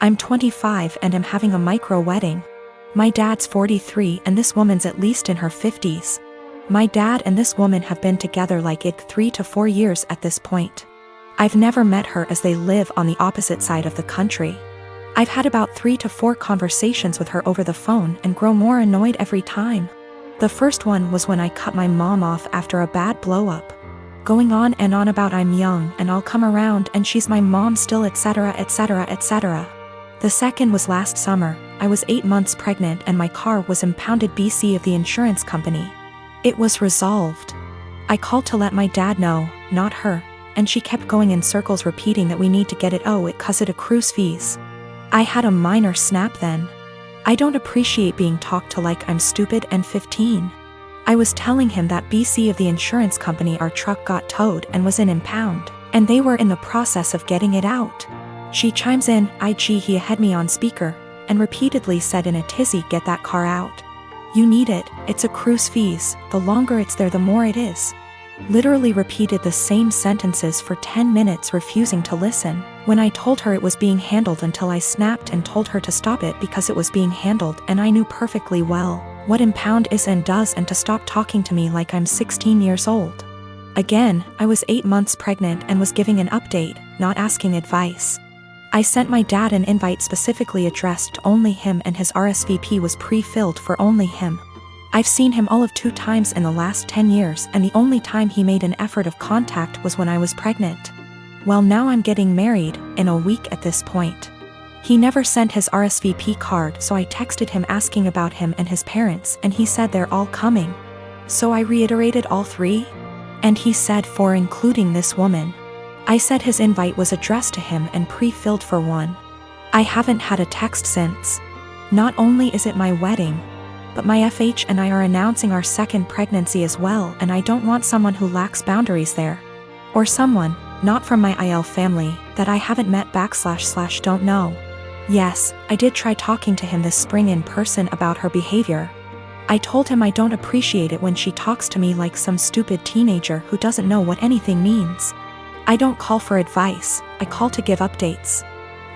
I'm 25 and am having a micro wedding. My dad's 43 and this woman's at least in her 50s. My dad and this woman have been together like 3 to 4 years at this point. I've never met her as they live on the opposite side of the country. I've had about 3 to 4 conversations with her over the phone and grow more annoyed every time. The first one was when I cut my mom off after a bad blow-up. Going on and on about I'm young and I'll come around and she's my mom still, etc, etc, etc. The second was last summer. I was 8 months pregnant and my car was impounded BC of the insurance company. It was resolved. I called to let my dad know, not her, and she kept going in circles repeating that we need to get it cause it accrues fees. I had a minor snap then. I don't appreciate being talked to like I'm stupid and 15. I was telling him that BC of the insurance company our truck got towed and was in impound, and they were in the process of getting it out. She chimes in, he had me on speaker, and repeatedly said in a tizzy, get that car out. You need it, it's accrues fees, the longer it's there the more it is. Literally repeated the same sentences for 10 minutes refusing to listen, when I told her it was being handled until I snapped and told her to stop it because it was being handled and I knew perfectly well what impound is and does and to stop talking to me like I'm 16 years old. Again, I was 8 months pregnant and was giving an update, not asking advice. I sent my dad an invite specifically addressed to only him and his RSVP was pre-filled for only him. I've seen him all of 2 times in the last 10 years and the only time he made an effort of contact was when I was pregnant. Well, now I'm getting married, in a week at this point. He never sent his RSVP card, so I texted him asking about him and his parents and he said they're all coming. So I reiterated all 3? And he said 4 including this woman. I said his invite was addressed to him and pre-filled for 1. I haven't had a text since. Not only is it my wedding, but my FH and I are announcing our 2nd pregnancy as well and I don't want someone who lacks boundaries there. Or someone, not from my IL family, that I haven't met / don't know. Yes, I did try talking to him this spring in person about her behavior. I told him I don't appreciate it when she talks to me like some stupid teenager who doesn't know what anything means. I don't call for advice, I call to give updates.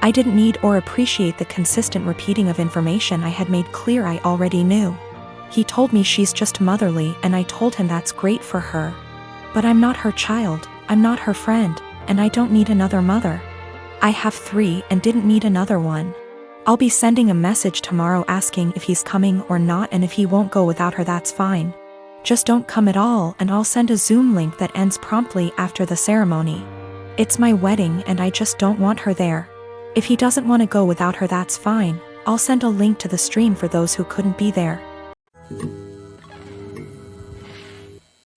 I didn't need or appreciate the consistent repeating of information I had made clear I already knew. He told me she's just motherly and I told him that's great for her. But I'm not her child, I'm not her friend, and I don't need another mother. I have 3 and didn't need another one. I'll be sending a message tomorrow asking if he's coming or not and if he won't go without her that's fine. Just don't come at all and I'll send a Zoom link that ends promptly after the ceremony. It's my wedding and I just don't want her there. If he doesn't want to go without her that's fine, I'll send a link to the stream for those who couldn't be there.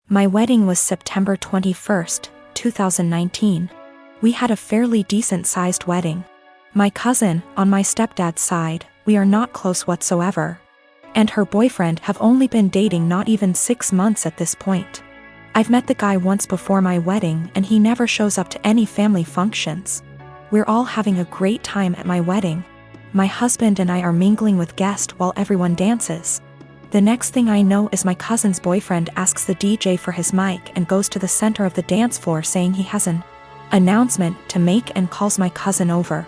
My wedding was September 21st, 2019. We had a fairly decent-sized wedding. My cousin, on my stepdad's side, we are not close whatsoever. And her boyfriend have only been dating not even 6 months at this point. I've met the guy once before my wedding and he never shows up to any family functions. We're all having a great time at my wedding. My husband and I are mingling with guests while everyone dances. The next thing I know is my cousin's boyfriend asks the DJ for his mic and goes to the center of the dance floor saying he has an announcement to make and calls my cousin over.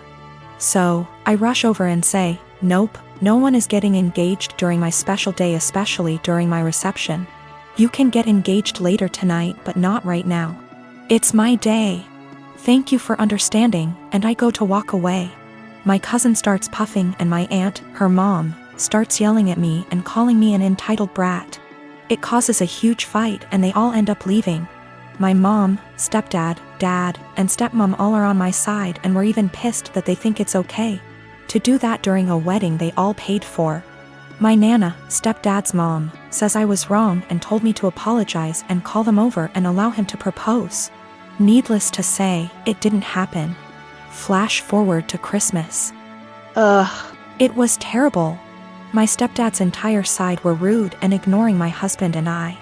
So, I rush over and say, nope. No one is getting engaged during my special day, especially during my reception. You can get engaged later tonight, but not right now. It's my day. Thank you for understanding, and I go to walk away. My cousin starts puffing and my aunt, her mom, starts yelling at me and calling me an entitled brat. It causes a huge fight and they all end up leaving. My mom, stepdad, dad, and stepmom all are on my side and were even pissed that they think it's okay to do that during a wedding they all paid for. My nana, stepdad's mom, says I was wrong and told me to apologize and call them over and allow him to propose. Needless to say, it didn't happen. Flash forward to Christmas. It was terrible. My stepdad's entire side were rude and ignoring my husband and I.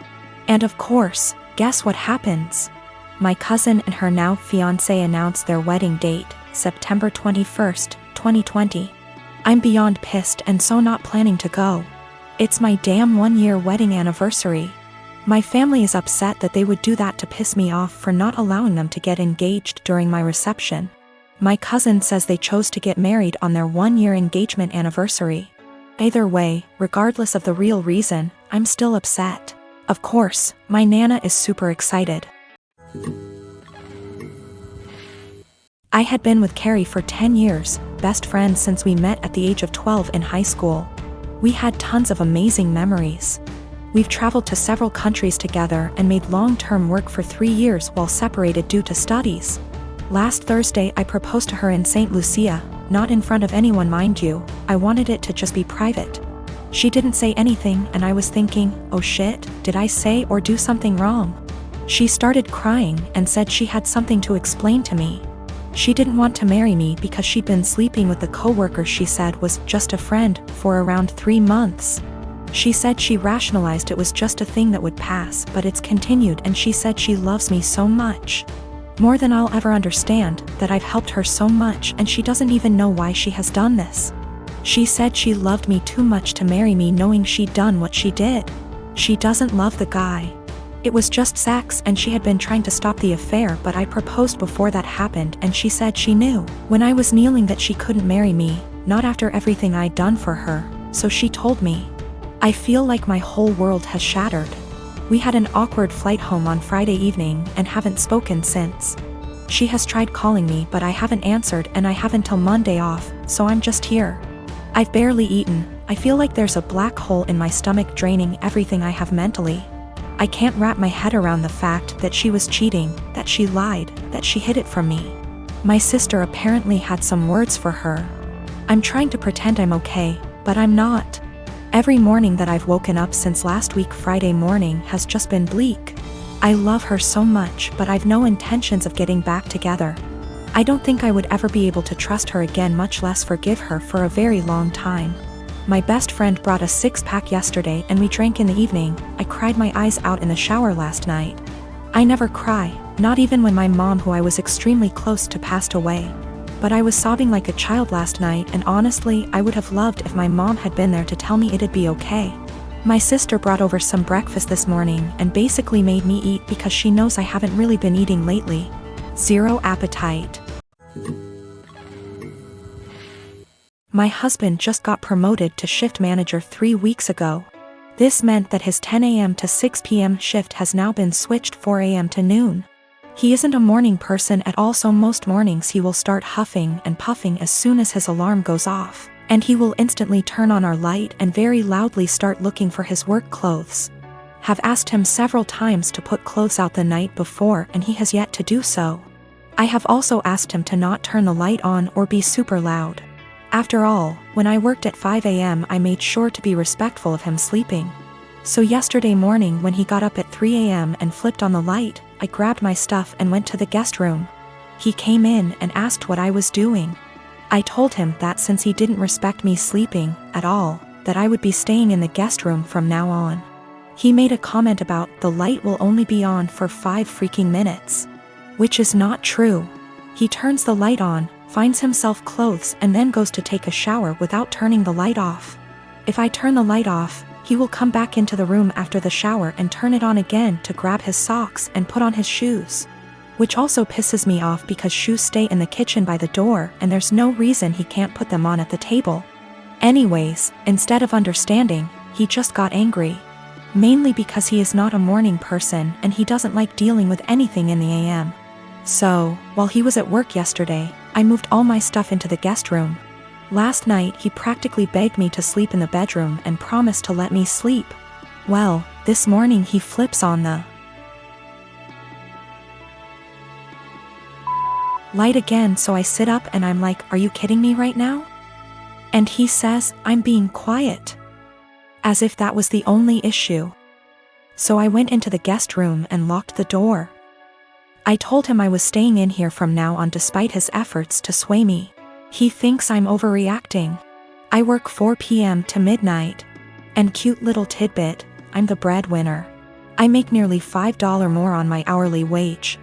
And of course, guess what happens? My cousin and her now fiancé announced their wedding date, September 21st, 2020. I'm beyond pissed and so not planning to go. It's my damn 1-year wedding anniversary. My family is upset that they would do that to piss me off for not allowing them to get engaged during my reception. My cousin says they chose to get married on their 1-year engagement anniversary. Either way, regardless of the real reason, I'm still upset. Of course, my Nana is super excited. I had been with Carrie for 10 years, best friends since we met at the age of 12 in high school. We had tons of amazing memories. We've traveled to several countries together and made long-term work for 3 years while separated due to studies. Last Thursday I proposed to her in St. Lucia, not in front of anyone mind you, I wanted it to just be private. She didn't say anything and I was thinking, oh shit, did I say or do something wrong? She started crying and said she had something to explain to me. She didn't want to marry me because she'd been sleeping with the coworker she said was just a friend for around 3 months. She said she rationalized it was just a thing that would pass, but it's continued, and she said she loves me so much. More than I'll ever understand, that I've helped her so much and she doesn't even know why she has done this. She said she loved me too much to marry me knowing she'd done what she did. She doesn't love the guy. It was just sex and she had been trying to stop the affair, but I proposed before that happened and she said she knew when I was kneeling that she couldn't marry me, not after everything I'd done for her, so she told me. I feel like my whole world has shattered. We had an awkward flight home on Friday evening and haven't spoken since. She has tried calling me but I haven't answered and I have until Monday off, so I'm just here. I've barely eaten. I feel like there's a black hole in my stomach draining everything I have mentally. I can't wrap my head around the fact that she was cheating, that she lied, that she hid it from me. My sister apparently had some words for her. I'm trying to pretend I'm okay, but I'm not. Every morning that I've woken up since last week Friday morning has just been bleak. I love her so much, but I've no intentions of getting back together. I don't think I would ever be able to trust her again, much less forgive her, for a very long time. My best friend brought a 6-pack yesterday and we drank in the evening. I cried my eyes out in the shower last night. I never cry, not even when my mom, who I was extremely close to, passed away. But I was sobbing like a child last night, and honestly I would have loved if my mom had been there to tell me it'd be okay. My sister brought over some breakfast this morning and basically made me eat because she knows I haven't really been eating lately. Zero appetite. My husband just got promoted to shift manager 3 weeks ago. This meant that his 10 a.m. to 6 p.m. shift has now been switched 4 a.m. to noon. He isn't a morning person at all, so most mornings he will start huffing and puffing as soon as his alarm goes off, and he will instantly turn on our light and very loudly start looking for his work clothes. Have asked him several times to put clothes out the night before and he has yet to do so. I have also asked him to not turn the light on or be super loud. After all, when I worked at 5 a.m. I made sure to be respectful of him sleeping. So yesterday morning when he got up at 3 a.m. and flipped on the light, I grabbed my stuff and went to the guest room. He came in and asked what I was doing. I told him that since he didn't respect me sleeping at all, that I would be staying in the guest room from now on. He made a comment about the light will only be on for 5 freaking minutes. Which is not true. He turns the light on, finds himself clothes, and then goes to take a shower without turning the light off. If I turn the light off, he will come back into the room after the shower and turn it on again to grab his socks and put on his shoes. Which also pisses me off because shoes stay in the kitchen by the door and there's no reason he can't put them on at the table. Anyways, instead of understanding, he just got angry. Mainly because he is not a morning person and he doesn't like dealing with anything in the AM. So, while he was at work yesterday, I moved all my stuff into the guest room. Last night he practically begged me to sleep in the bedroom and promised to let me sleep. Well, this morning he flips on the light again, so I sit up and I'm like, are you kidding me right now? And he says, I'm being quiet. As if that was the only issue. So I went into the guest room and locked the door. I told him I was staying in here from now on despite his efforts to sway me. He thinks I'm overreacting. I work 4 p.m. to midnight. And cute little tidbit, I'm the breadwinner. I make nearly $5 more on my hourly wage.